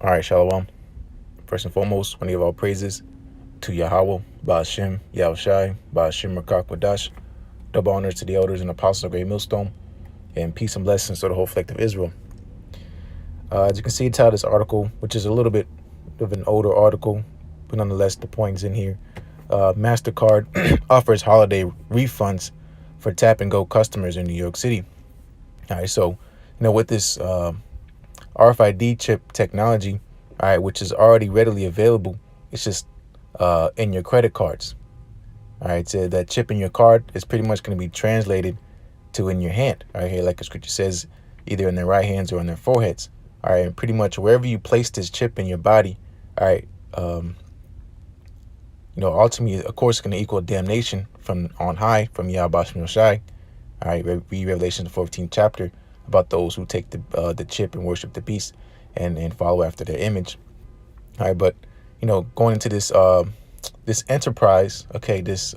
All right, Shalom. First and foremost, I want to give all praises to Yahawah, Ba'ashem, YAHAWASHI, Ba'ashem Rakakwadash. Double honors to the elders and apostles of Great Millstone, and peace and blessings to the whole collective Israel. As you can see, the title of this article, which is a little bit of an older article, but nonetheless, the point is in here. MasterCard offers holiday refunds for tap and go customers in New York City. All right, so with this RFID chip technology, all right, which is already readily available, it's just in your credit cards. All right, so that chip in your card is pretty much going to be translated to in your hand. Right here, like the scripture says, either in their right hands or in their foreheads. All right, and pretty much wherever you place this chip in your body, all right, ultimately, of course, it's going to equal damnation from on high, from YAHAWASHI. All right, read Revelation the 14th chapter about those who take the chip and worship the beast and follow after their image. All right, but going into this this enterprise, okay, this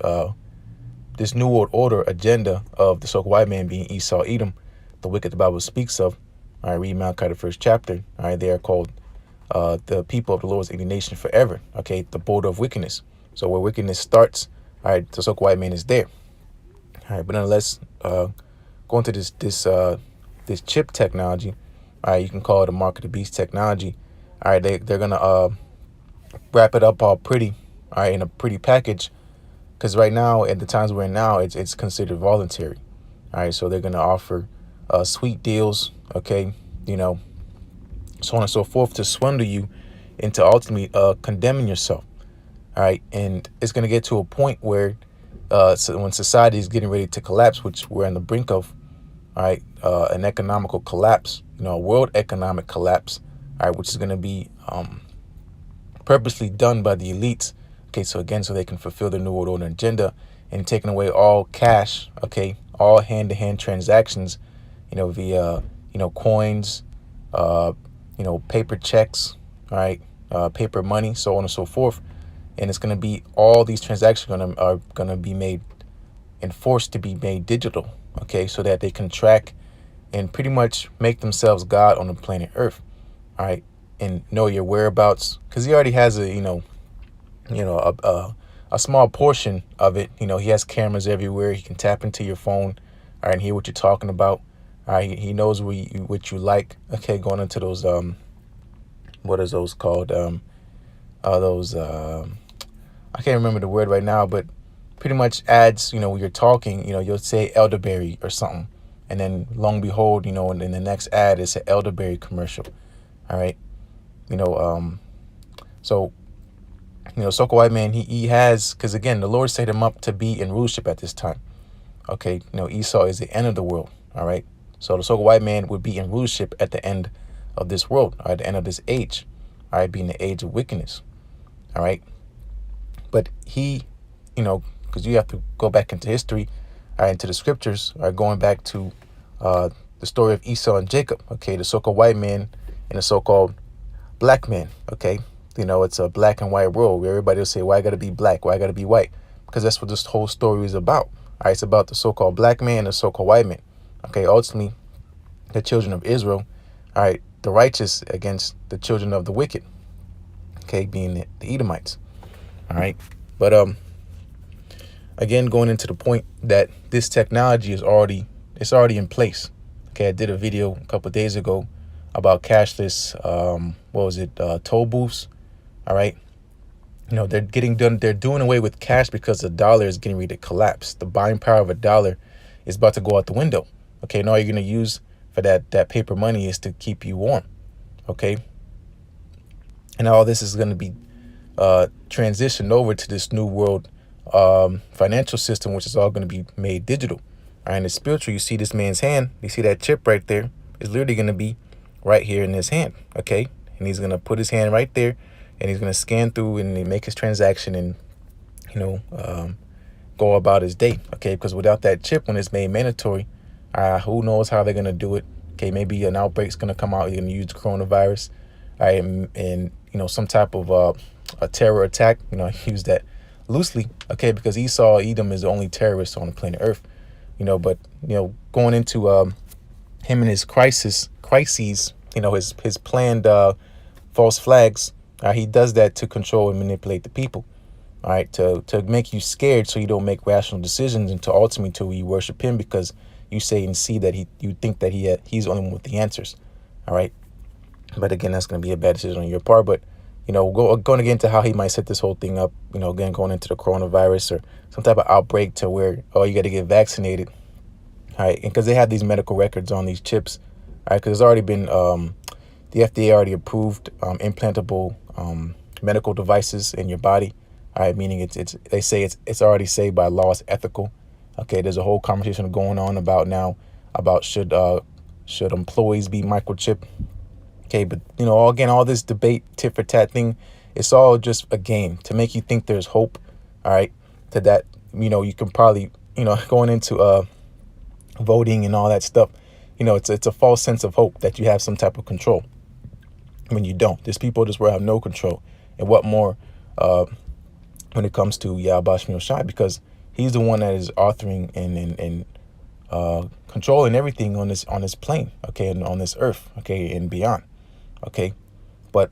new world order agenda of the so-called white man being Esau, Edom, the wicked the Bible speaks of. All right, read Malachi the 1st chapter. All right, they are called the people of the Lord's indignation forever. Okay, the border of wickedness. So where wickedness starts, all right, the so-called white man is there. All right, but nonetheless, going to this chip technology, all right, you can call it a mark of the beast technology. All right, they're gonna wrap it up all pretty, all right, in a pretty package, because right now, at the times we're in now, it's considered voluntary. All right, so they're gonna offer sweet deals, okay, so on and so forth, to swindle you into ultimately condemning yourself. All right, and it's gonna get to a point where so when society is getting ready to collapse, which we're on the brink of, all right, an economical collapse, a world economic collapse, all right, which is going to be purposely done by the elites, okay, so again, so they can fulfill their new world order agenda, and taking away all cash, okay, all hand-to-hand transactions, via coins, paper checks, all right, paper money, so on and so forth. And it's going to be, all these transactions are going to be made and forced to be made digital, okay, so that they can track and pretty much make themselves God on the planet Earth, all right, and know your whereabouts, because he already has a small portion of it. He has cameras everywhere. He can tap into your phone, all right, and hear what you're talking about. All right, he knows what you like. Okay, going into those what is those called? Those I can't remember the word right now, but pretty much ads, when you're talking, you'll say elderberry or something. And then long and behold, in the next ad, it's an elderberry commercial. All right. So, so-called white man, he has, because again, the Lord set him up to be in rulership at this time. Okay. Esau is the end of the world. All right. So the so-called white man would be in rulership at the end of this world, all right, the end of this age, all right, being the age of wickedness. All right. But he, because you have to go back into history, all right, into the scriptures, all right, going back to the story of Esau and Jacob, okay, the so-called white man and the so-called black man, okay. It's a black and white world where everybody will say, why I got to be black? Why I got to be white? Because that's what this whole story is about. All right, it's about the so-called black man and the so-called white man. Okay, ultimately, the children of Israel, all right, the righteous against the children of the wicked, okay, being the Edomites. All right, but again, going into the point that this technology is already in place. Okay, I did a video a couple of days ago about cashless toll booths. All right, they're doing away with cash because the dollar is getting ready to collapse. The buying power of a dollar is about to go out the window. Okay, and all you're going to use for that paper money is to keep you warm. Okay, and all this is going to be transitioned over to this new world financial system, which is all going to be made digital. All right, in the spiritual, you see this man's hand. You see that chip right there is literally going to be right here in his hand. Okay, and he's going to put his hand right there, and he's going to scan through and make his transaction and go about his day. Okay, because without that chip, when it's made mandatory, who knows how they're going to do it. Okay, maybe an outbreak's going to come out. You're going to use coronavirus, all right, and some type of a terror attack. I use that loosely, okay, because Esau, Edom is the only terrorist on the planet Earth. But going into him and his crises, his planned false flags. He does that to control and manipulate the people. All right, to make you scared so you don't make rational decisions, and to ultimately to you worship him because you say and see that you think that he's the only one with the answers. All right, but again, that's going to be a bad decision on your part. But going to get into how he might set this whole thing up. Again, going into the coronavirus or some type of outbreak to where you got to get vaccinated. All right, and because they have these medical records on these chips. All right, because there's already been the FDA already approved implantable medical devices in your body. All right, meaning they say it's already saved by law, it's ethical. Okay, there's a whole conversation going on about should employees be microchipped. Okay, but all this debate, tit for tat thing, it's all just a game to make you think there's hope. All right, to that you can probably going into voting and all that stuff. It's a false sense of hope that you have some type of control when you don't. There's people just where have no control, and what more when it comes to YAHAWASHI, because he's the one that is authoring and controlling everything on this plane, okay, and on this earth, okay, and beyond, okay. But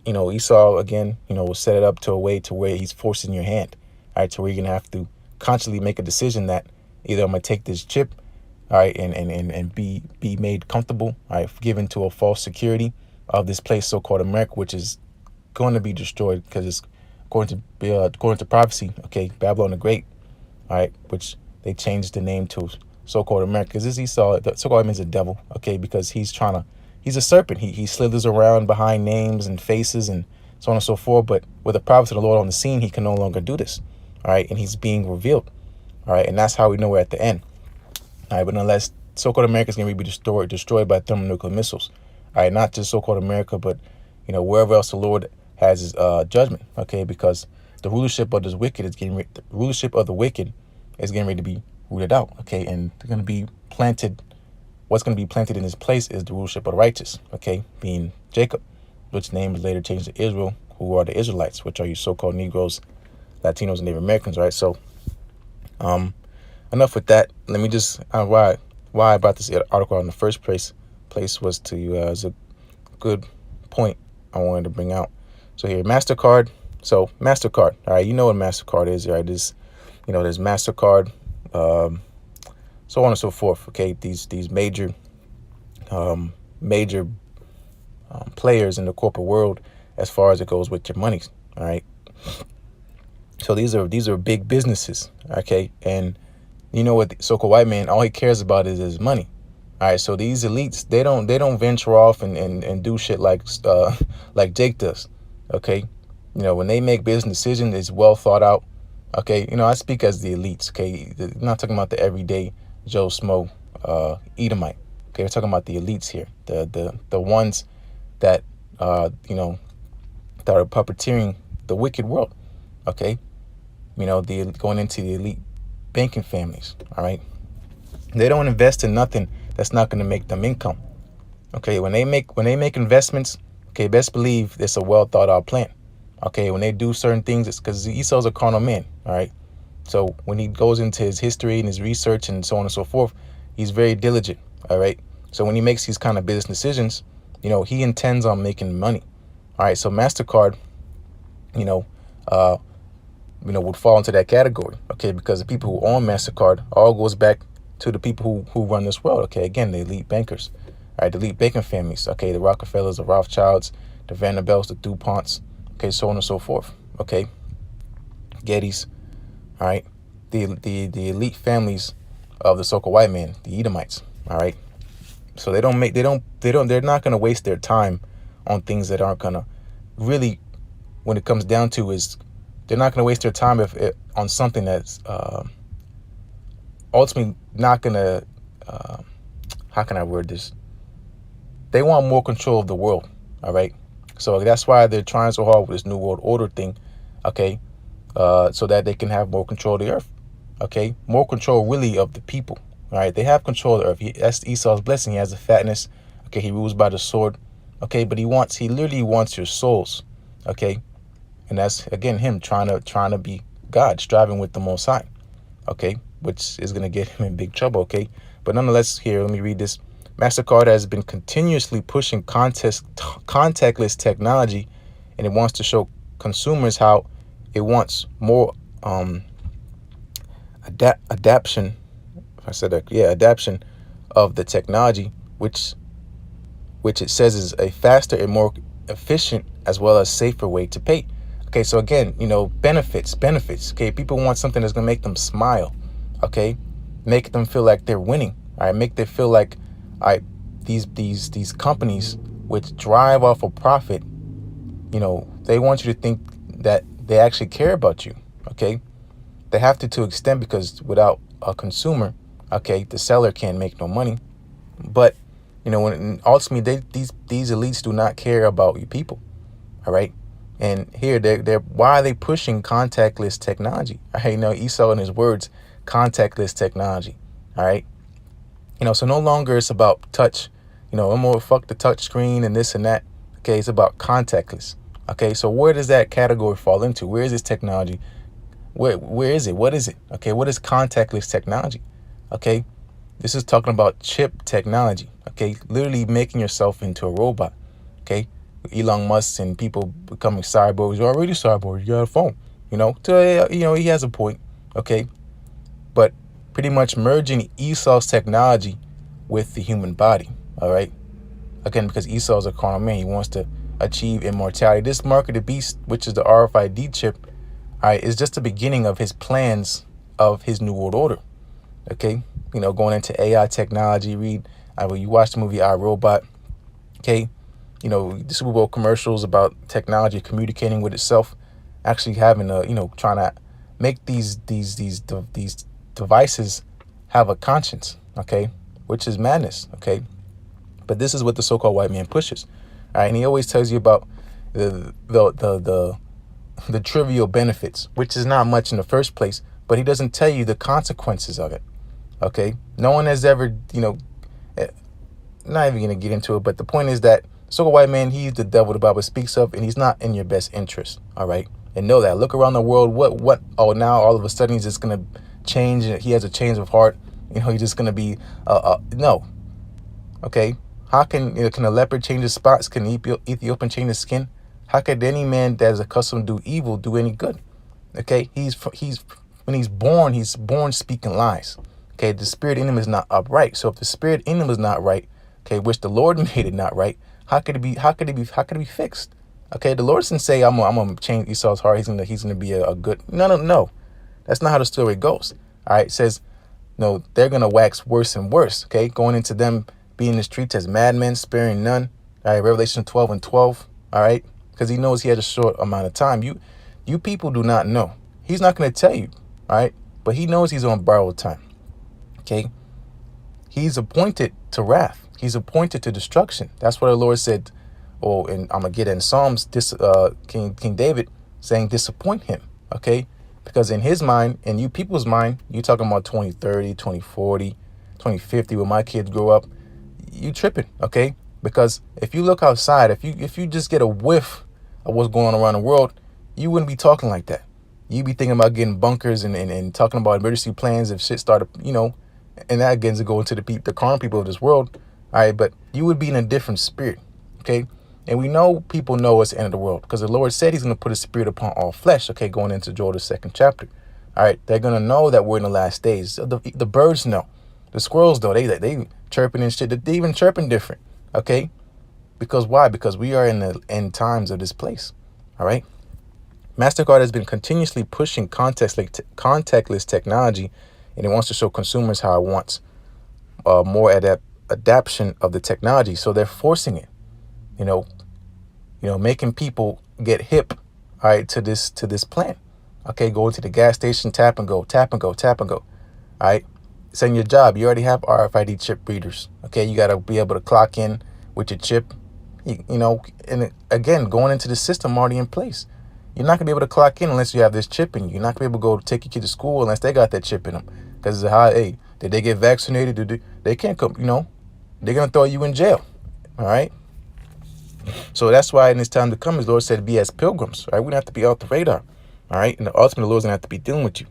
Esau again, will set it up to a way to where he's forcing your hand, all right, to where you're gonna have to consciously make a decision that either I'm gonna take this chip, all right, and be made comfortable, all right, given to a false security of this place so-called America, which is going to be destroyed because it's according to prophecy, okay, Babylon the Great, all right, which they changed the name to so-called America, because this Esau, the so-called means a devil, okay, because he's a serpent. He slithers around behind names and faces and so on and so forth. But with the prophets of the Lord on the scene, he can no longer do this, all right, and he's being revealed, all right, and that's how we know we're at the end, all right. But unless so-called America is going to be destroyed by thermonuclear missiles, all right, not just so-called America, but wherever else the Lord has his judgment, okay, because the rulership of the wicked is getting ready to be rooted out, okay, and they're going to be planted. What's going to be planted in this place is the rulership of the righteous, okay, being Jacob, which name was later changed to Israel, who are the Israelites, which are you so-called Negroes, Latinos, and Native Americans, right? So, enough with that. Let me just why I brought this article in the first place was to is a good point I wanted to bring out. So here, MasterCard. So MasterCard, all right, you know what MasterCard is, right? There's MasterCard, so on and so forth. Okay, these major players in the corporate world as far as it goes with your money. All right. So these are big businesses. Okay, and you know what, the so-called white man, all he cares about is his money. All right, so these elites, they don't venture off and do shit like Jake does. Okay, when they make business decisions, it's well thought out. Okay, I speak as the elites. Okay, I'm not talking about the everyday Joe Smo Edomite. Okay, we're talking about the elites here, the ones that that are puppeteering the wicked world. Okay, going into the elite banking families. All right, they don't invest in nothing that's not going to make them income. Okay, when they make investments, okay, best believe it's a well thought out plan. Okay, when they do certain things, it's because Esau's a carnal man. All right, so when he goes into his history and his research and so on and so forth, he's very diligent. All right, so when he makes these kind of business decisions, he intends on making money. All right, so MasterCard, would fall into that category. Okay, because the people who own MasterCard all goes back to the people who run this world. Okay, again, the elite bankers. All right, the elite banking families. Okay, the Rockefellers, the Rothschilds, the Vanderbilts, the DuPonts. Okay, so on and so forth. Okay, Gettys. All right, the elite families of the so-called white man, the Edomites. All right, so they're not going to waste their time on things that aren't going to really, when it comes down to, is they're not going to waste their time on something that's ultimately not going to, how can I word this? They want more control of the world. All right, so that's why they're trying so hard with this New World Order thing. Okay, so that they can have more control of the earth. Okay, more control really of the people. All right, they have control of the earth. That's Esau's blessing. He has the fatness. Okay, he rules by the sword. Okay, but he literally wants your souls. Okay, and that's again him trying to be God, striving with the Most High. Okay, which is gonna get him in big trouble. Okay, but nonetheless, here let me read this. MasterCard has been continuously pushing contactless technology, and it wants to show consumers how it wants more adaptation. If I said that, yeah, adaptation of the technology, which it says is a faster and more efficient as well as safer way to pay. Okay, so again, benefits. Okay, people want something that's gonna make them smile. Okay, make them feel like they're winning. All right, make them feel like, all right, these companies which drive off of profit, they want you to think that they actually care about you. Okay, they have to an extent, because without a consumer, okay, the seller can't make no money. But when ultimately these elites do not care about you people. All right. And here they're why are they pushing contactless technology? Esau in his words, contactless technology. All right. So no longer it's about touch, no more fuck the touch screen and this and that. Okay, it's about contactless. Okay, so where does that category fall into? Where is this technology? Where is it? What is it? Okay, what is contactless technology? Okay, this is talking about chip technology. Okay, literally making yourself into a robot. Okay, Elon Musk and people becoming cyborgs. You're already cyborg. You got a phone. He has a point. Okay, but pretty much merging Esau's technology with the human body. All right, again, because Esau is a carnal man. He wants to achieve immortality. This mark of the beast, which is the RFID chip, all right, is just the beginning of his plans of his new world order. Okay, going into AI technology. You watch the movie I, Robot. Okay, the Super Bowl commercials about technology communicating with itself, actually having trying to make these devices have a conscience. Okay, which is madness. Okay, but this is what the so-called white man pushes. All right, and he always tells you about the trivial benefits, which is not much in the first place, but he doesn't tell you the consequences of it. Okay, no one has ever, not even gonna get into it, but the point is that so-called white man, he's the devil the Bible speaks of, and he's not in your best interest. All right, and know that. Look around the world. What? Oh, now all of a sudden he's just gonna change. He has a change of heart. He's just gonna be no. Okay, how can a leopard change his spots? Can Ethiopian change his skin? How could any man that is accustomed to do evil do any good? Okay, when he's born speaking lies. Okay, the spirit in him is not upright. So if the spirit in him is not right, okay, which the Lord made it not right, how could it be fixed? Okay, the Lord didn't say I'm gonna change Esau's heart. He's gonna be a good. No. That's not how the story goes. All right, it says no, they're gonna wax worse and worse. Okay, going into them being in the streets as madmen, sparing none. All right, Revelation 12:12. All right, because he knows he has a short amount of time. You people do not know. He's not gonna tell you. All right, but he knows he's on borrowed time. Okay, he's appointed to wrath. He's appointed to destruction. That's what the Lord said. And I'm gonna get in Psalms. King David saying, disappoint him. Okay, because in his mind, in you people's mind, you talking about 2030, 2040, 2050. When my kids grow up, you tripping. Okay, because if you look outside, if you just get a whiff of what's going on around the world, you wouldn't be talking like that. You'd be thinking about getting bunkers and talking about emergency plans if shit started, and that again to go into the carnal people of this world. All right, but you would be in a different spirit. Okay, and we know people know it's the end of the world because the Lord said he's going to put his spirit upon all flesh. Okay, going into Joel, the 2nd chapter. All right, they're going to know that we're in the last days. The birds know. The squirrels though, they chirping and shit. They even chirping different. Okay, because why? Because we are in the end times of this place. All right. MasterCard has been continuously pushing contactless technology, and it wants to show consumers how it wants more adaptation of the technology. So they're forcing it, making people get hip, all right, to this plan. Okay, go into the gas station, tap and go, tap and go, tap and go. All right, it's in your job. You already have RFID chip readers. Okay, you got to be able to clock in with your chip. And again, going into the system already in place. You're not going to be able to clock in unless you have this chip in you. You're not going to be able to go take your kid to school unless they got that chip in them. Because it's a high, hey, did they get vaccinated? They can't come, they're going to throw you in jail. All right. So that's why in this time to come, as the Lord said, be as pilgrims. Right. We don't have to be off the radar. All right. And ultimately, the Lord's going to have to be dealing with you.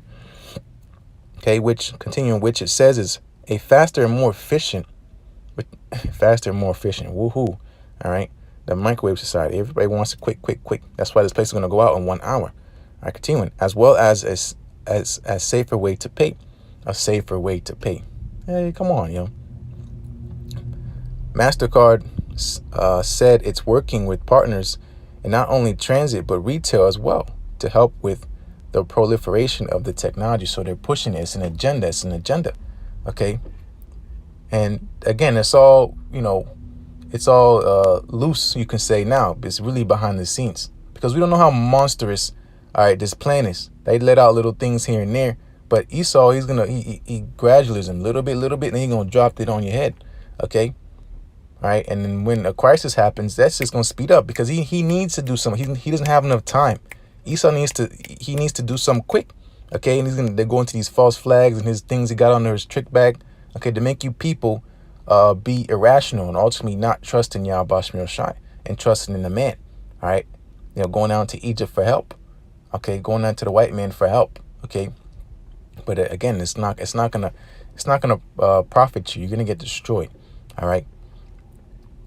Okay. Which it says is a faster and more efficient but faster and more efficient. Woohoo! All right. The microwave society. Everybody wants it quick, quick, quick. That's why this place is going to go out in 1 hour. All right, continuing. As well as a safer way to pay. A safer way to pay. Hey, come on, yo. MasterCard said it's working with partners in not only transit but retail as well to help with the proliferation of the technology. So they're pushing it. It's an agenda. It's an agenda. Okay. And again, it's all, it's all loose, you can say now. But it's really behind the scenes because we don't know how monstrous, all right, this plan is. They let out little things here and there. But Esau, he's going to, he gradualism, little bit, and then he's going to drop it on your head. Okay. All right. And then when a crisis happens, that's just going to speed up because he needs to do something. He doesn't have enough time. Esau needs to do something quick. Okay. And they're going to these false flags and his things he got under his trick bag. Okay. To make you people be irrational and ultimately not trusting YAHAWASHI and trusting in the man. All right. Going down to Egypt for help. Okay. Going down to the white man for help. Okay. But again, it's not gonna profit you. You're gonna get destroyed. All right.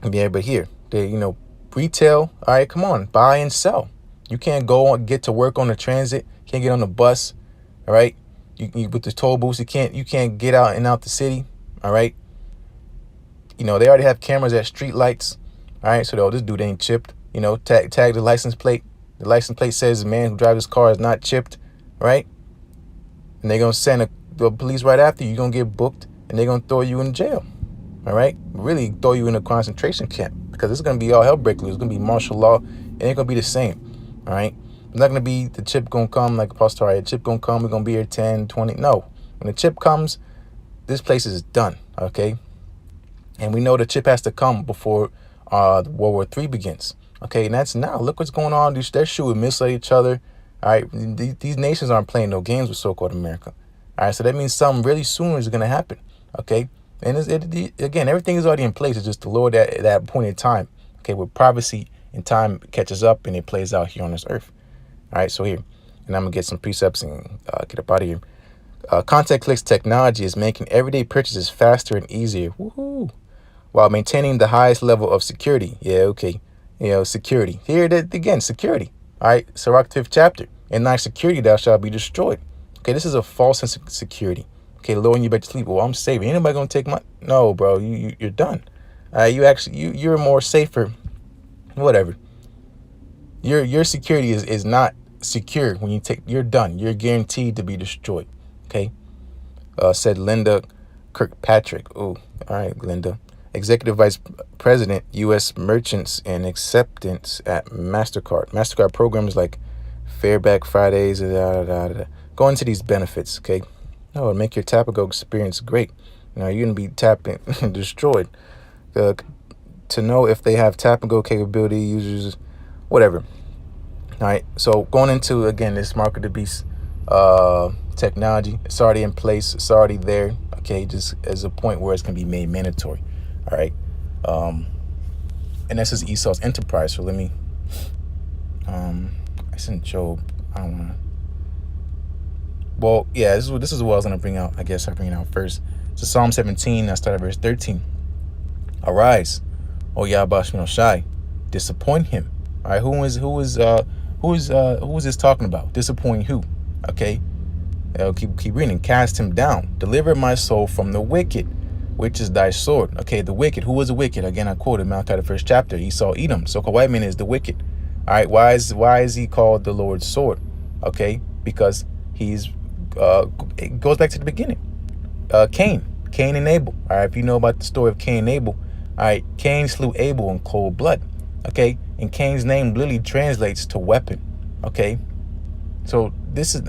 Yeah, but here, retail. All right, come on, buy and sell. You can't get to work on the transit. Can't get on the bus. All right. You with the toll booths, you can't get out and out the city. All right. They already have cameras at street lights. All right. So this dude ain't chipped. Tag the license plate. The license plate says the man who drives this car is not chipped. Right. And they're going to send the police right after you. You're going to get booked and they're going to throw you in jail. All right. Really throw you in a concentration camp because it's going to be all hell break loose. It's going to be martial law. It ain't going to be the same. All right. It's not going to be the chip going to come like Apostle. The chip going to come. We're going to be here 10, 20. No. When the chip comes, this place is done. Okay. And we know the chip has to come before World War III begins. Okay. And that's now. Look what's going on. They're shooting missiles at each other. All right. These nations aren't playing no games with so-called America. All right. So that means something really soon is going to happen. Okay. And again, everything is already in place. It's just the Lord at that point in time. Okay. With prophecy and time catches up and it plays out here on this earth. All right. So here, and I'm going to get some precepts and get up out of here. Contactless technology is making everyday purchases faster and easier. Woohoo. While maintaining the highest level of security. Yeah. Okay. Security. Here again, security. All right. Sirach 5th chapter. In thy security thou shalt be destroyed. Okay. This is a false sense of security. Okay, Lord, you better sleep. Well, I'm safe. Ain't nobody gonna take my. No, bro, you're done. You're more safer. Whatever. Your security is not secure when you take. You're done. You're guaranteed to be destroyed. Okay. Said Linda Kirkpatrick. Oh, all right, Linda, Executive Vice President, U.S. Merchants and Acceptance at MasterCard. MasterCard programs like Fairback Fridays. Go into these benefits. Okay. No, make your tap and go experience great. You're going to be tapping destroyed. To know if they have tap and go capability, users, whatever. All right. So going into, again, this mark of the beast technology, it's already in place. It's already there. Okay. Just as a point where it's going to be made mandatory. All right. And this is Esau's enterprise. So let me, I sent Job. I don't want to. Well, yeah, this is what I was going to bring out. I guess I'll bring it out first. So Psalm 17, I start at verse 13. Arise, O YAHAWASHI, disappoint him. All right, who is this talking about? Disappointing who? Okay, keep reading. Cast him down. Deliver my soul from the wicked, which is thy sword. Okay, the wicked. Who was the wicked? Again, I quoted Malachi the 1st chapter. Esau, Edom. So-called white man is the wicked. All right, why is he called the Lord's sword? Okay, because he's it goes back to the beginning. Cain and Abel. All right, if you know about the story of Cain and Abel, all right, Cain slew Abel in cold blood. Okay, and Cain's name literally translates to weapon. Okay, so this is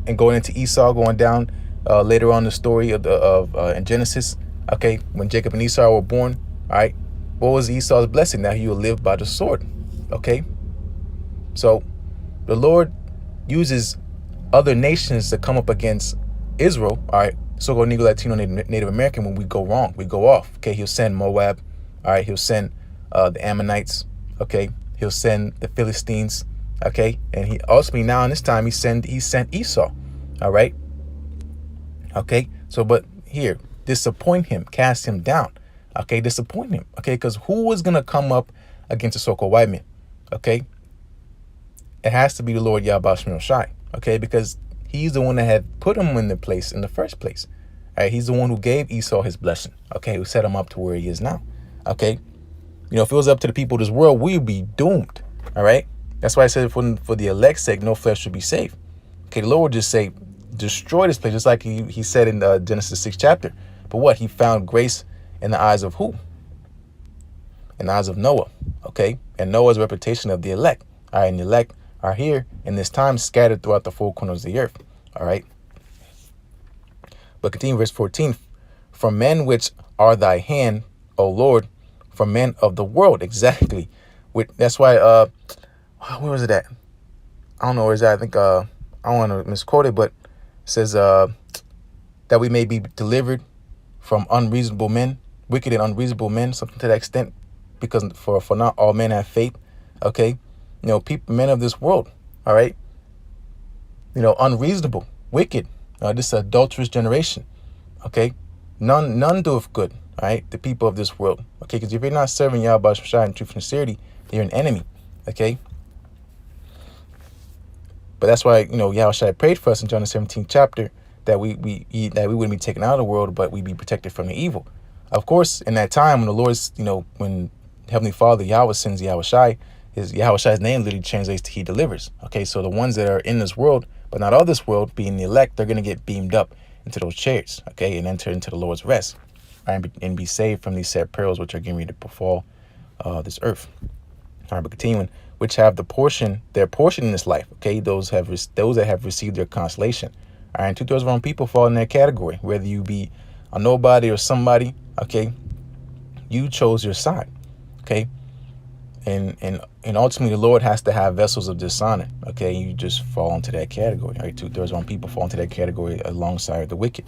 and going into Esau, going down later on the story of in Genesis. Okay, when Jacob and Esau were born. All right, what was Esau's blessing? That he will live by the sword. Okay, so the Lord uses other nations to come up against Israel. All right, so-called Negro, Latino, Native American. When we go wrong, we go off. Okay, he'll send Moab. All right, he'll send the Ammonites. Okay, he'll send the Philistines. Okay, and he ultimately now in this time he sent Esau. All right. Okay, so but here, disappoint him, cast him down. Okay, disappointing him. Okay, because who was going to come up against the so-called white man? Okay, it has to be the Lord YAHAWASHI. Okay, because he's the one that had put him in the place in the first place. All right, he's the one who gave Esau his blessing. Okay, who set him up to where he is now. Okay, you know, if it was up to the people of this world, we'd be doomed. All right, that's why I said for the elect's sake, no flesh should be saved. Okay, the Lord would just say, destroy this place, just like he said in Genesis 6 chapter. But what? He found grace in the eyes of who? In the eyes of Noah. Okay, and Noah's reputation of the elect. All right, and the elect are here in this time scattered throughout the four corners of the earth. All right. But continue verse 14. From men which are thy hand, O Lord, from men of the world. Exactly. That's why, where was it at? I don't know where it's at. I think, I don't want to misquote it, but it says that we may be delivered from unreasonable men, wicked and unreasonable men, something to that extent, because for not all men have faith. Okay. You know, people, men of this world. All right. You know, unreasonable, wicked, this adulterous generation. Okay. None doeth good. All right. The people of this world. Okay. Because if you're not serving YAHAWASHI in truth and sincerity, you're an enemy. Okay. But that's why, you know, YAHAWASHI prayed for us in John the 17th chapter that we wouldn't be taken out of the world, but we'd be protected from the evil. Of course, in that time when the Lord's, you know, when Heavenly Father Yahweh sends YAHAWASHI, YAHAWASHI's name literally translates to he delivers. Okay, so the ones that are in this world, but not of this world, being the elect, they're going to get beamed up into those chairs, okay, and enter into the Lord's rest, right, and be saved from these sad perils which are getting ready to befall this earth. All right, but continuing, which have their portion in this life, okay, those that have received their consolation. All right, 2/3 of our own people fall in that category, whether you be a nobody or somebody, okay, you chose your side, okay, and ultimately the Lord has to have vessels of dishonor, okay, you just fall into that category. All right, 2/3 of our own people fall into that category alongside the wicked.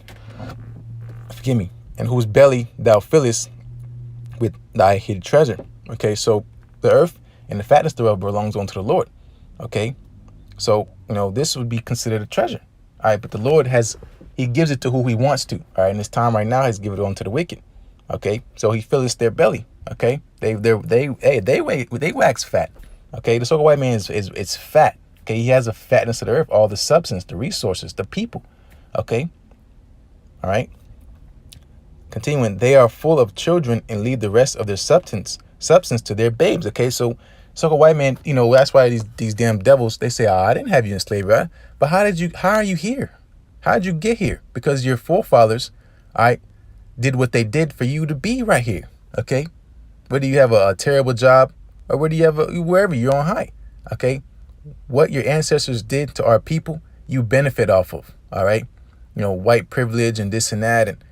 Forgive me. And whose belly thou fillest with thy hid treasure. Okay, so the earth and the fatness thereof belongs unto the Lord. Okay, so you know this would be considered a treasure. All right, but the Lord he gives it to who he wants to. All right, in this time right now, he's given it unto the wicked. Okay, so he fills their belly. Okay, they wax fat. Okay, the so-called white man is fat. Okay, he has the fatness of the earth, all the substance, the resources, the people. Okay, all right. Continuing, they are full of children and leave the rest of their substance to their babes. Okay, so so-called white man, you know, that's why these damn devils, they say, I didn't have you in slavery, right? But how are you here? How did you get here? Because your forefathers, all right, did what they did for you to be right here. Okay, whether you have a terrible job or whether you have wherever you're on high. Okay, what your ancestors did to our people, you benefit off of. All right, you know, white privilege and this and that, and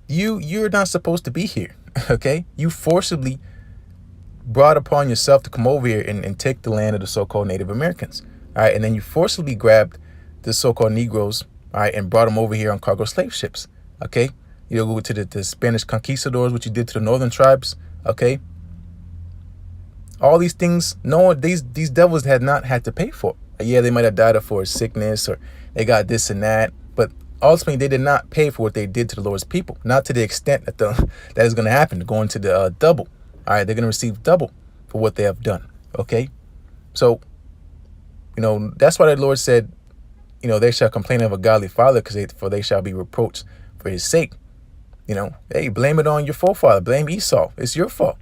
you're not supposed to be here. Okay, you forcibly brought upon yourself to come over here and take the land of the so-called Native Americans. All right, and then you forcibly grabbed the so-called Negroes, all right, and brought them over here on cargo slave ships. Okay, you go to the Spanish conquistadors, what you did to the northern tribes. Okay, all these things, no, these devils had not had to pay for. Yeah, they might have died for a sickness or they got this and that, but ultimately they did not pay for what they did to the Lord's people, not to the extent that that is going to happen, going to the double. All right, they're going to receive double for what they have done. Okay, so you know that's why the Lord said, you know, they shall complain of a godly father, for they shall be reproached for his sake. You know, hey, blame it on your forefather, blame Esau. It's your fault.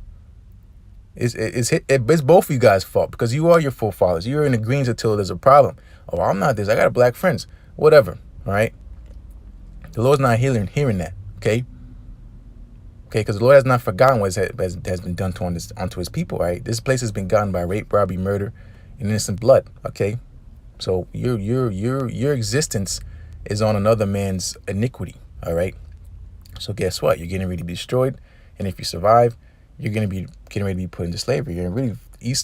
It's both of you guys' fault, because you are your forefathers. You're in the greens until there's a problem. Oh, I'm not this. I got black friends. Whatever. All right. The Lord's not hearing that. Okay. Okay, because the Lord has not forgotten what has been done onto his people. Right. This place has been gotten by rape, robbery, murder, and innocent blood. Okay. So your existence is on another man's iniquity. All right. So guess what? You're getting ready to be destroyed, and if you survive, you're going to be getting ready to be put into slavery. You're really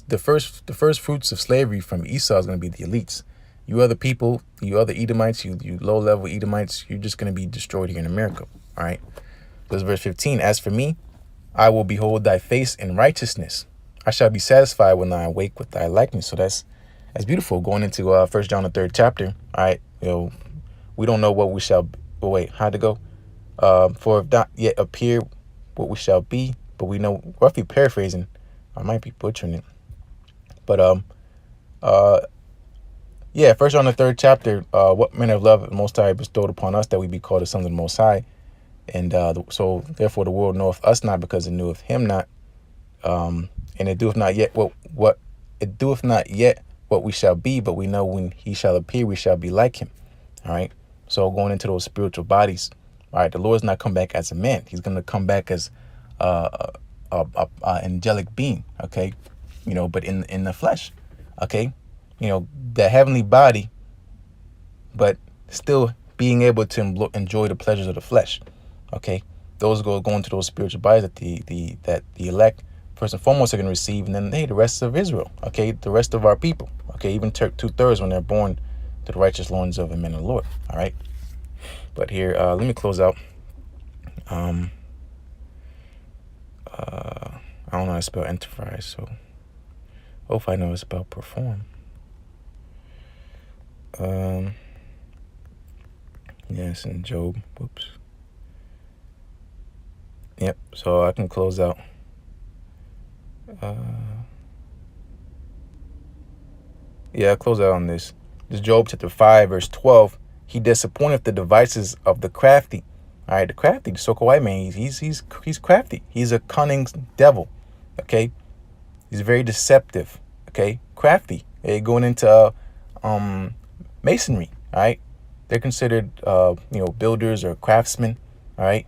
the first fruits of slavery from Esau is going to be the elites. You other people, you other Edomites, you low level Edomites, you're just going to be destroyed here in America. All right. This is verse 15. As for me, I will behold thy face in righteousness. I shall be satisfied when I awake with thy likeness. So that's beautiful. Going into 1 John the 3rd chapter. All right. You know, we don't know what we shall. Oh wait, how'd it go? For if not yet appear what we shall be, but we know, roughly paraphrasing, I might be butchering it, but yeah, first on the third chapter, what manner of love the Most High bestowed upon us, that we be called the sons of the Most High, and so therefore the world knoweth us not, because it kneweth him not, and it doeth not yet what it doeth not yet what we shall be, but we know when he shall appear, we shall be like him. All right. So going into those spiritual bodies, all right, the Lord's not come back as a man. He's going to come back as a angelic being. Okay. But in the flesh. Okay. The heavenly body, but still being able to enjoy the pleasures of the flesh. Okay. Those go into those spiritual bodies that the elect first and foremost are going to receive, and then the rest of Israel. Okay. The rest of our people. Okay. Even 2/3 when they're born to the righteous loins of the men of the Lord. All right. But here, let me close out. I don't know how to spell enterprise, so hopefully I know how to spell perform. Yes, and Job. Whoops. Yep. So I can close out. I'll close out on this. This Job chapter 5, verse 12. He disappointeth the devices of the crafty. All right, the crafty, the so-called white man, he's crafty. He's a cunning devil. Okay, he's very deceptive. Okay, crafty. They're going into masonry. All right, they're considered builders or craftsmen. All right,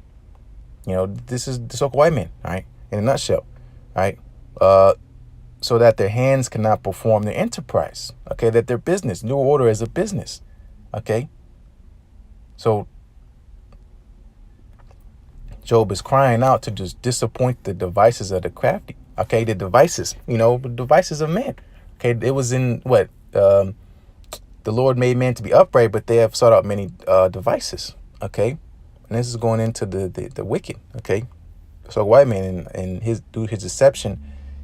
this is the so-called white man. All right, in a nutshell. All right, so that their hands cannot perform their enterprise. Okay, that their business, New Order is a business. Okay. So Job is crying out to just disappoint the devices of the crafty. Okay, the devices, the devices of man. Okay, it was in what the Lord made man to be upright, but they have sought out many devices. Okay, and this is going into the wicked. Okay, so white man and through his deception,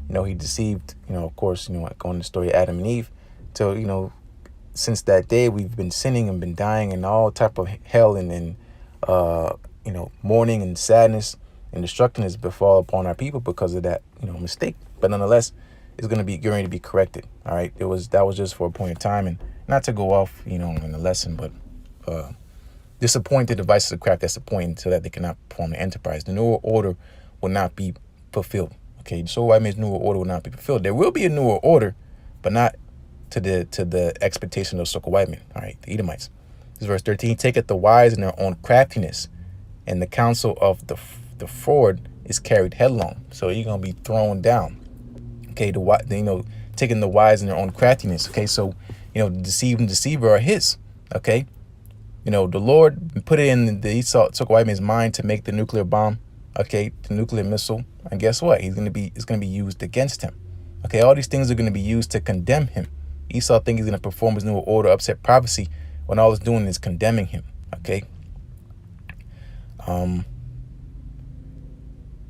he deceived. Of course, going to the story of Adam and Eve. So since that day, we've been sinning and been dying, and all type of hell and mourning and sadness and destruction has befall upon our people because of that, mistake. But nonetheless, it's going to be corrected. All right. That was just for a point of time, and not to go off, in the lesson, but disappoint the devices of craft. That's the point, so that they cannot perform the enterprise. The newer order will not be fulfilled. Okay. So white man's newer order will not be fulfilled. There will be a newer order, but not to the expectation of so-called white men. All right, the Edomites. This is verse 13. Taketh the wise in their own craftiness, and the counsel of the forward is carried headlong. So you're gonna be thrown down. Okay, taking the wise in their own craftiness. Okay, so the deceiver are his. Okay, the Lord put it in the so-called white man's mind to make the nuclear bomb. Okay, the nuclear missile, and guess what? It's gonna be used against him. Okay, all these things are gonna be used to condemn him. Esau thinks he's going to perform his new order, upset prophecy, when all it's doing is condemning him. Okay. But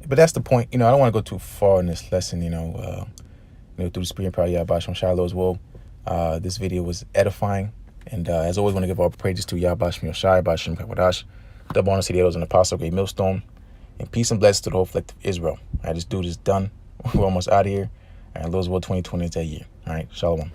that's the point. I don't want to go too far in this lesson, through the spirit and power of YAHAWASHI Shiloh as well. This video was edifying. And as always, want to give all praises to YAHAWASHI Shai, Bashim Kakwadash, double honor to the elders and apostle, great millstone, and peace and blessings to the whole collective Israel. All right, this dude is done. We're almost out of here. All right, Lord's will 2020 is that year. All right, shalom.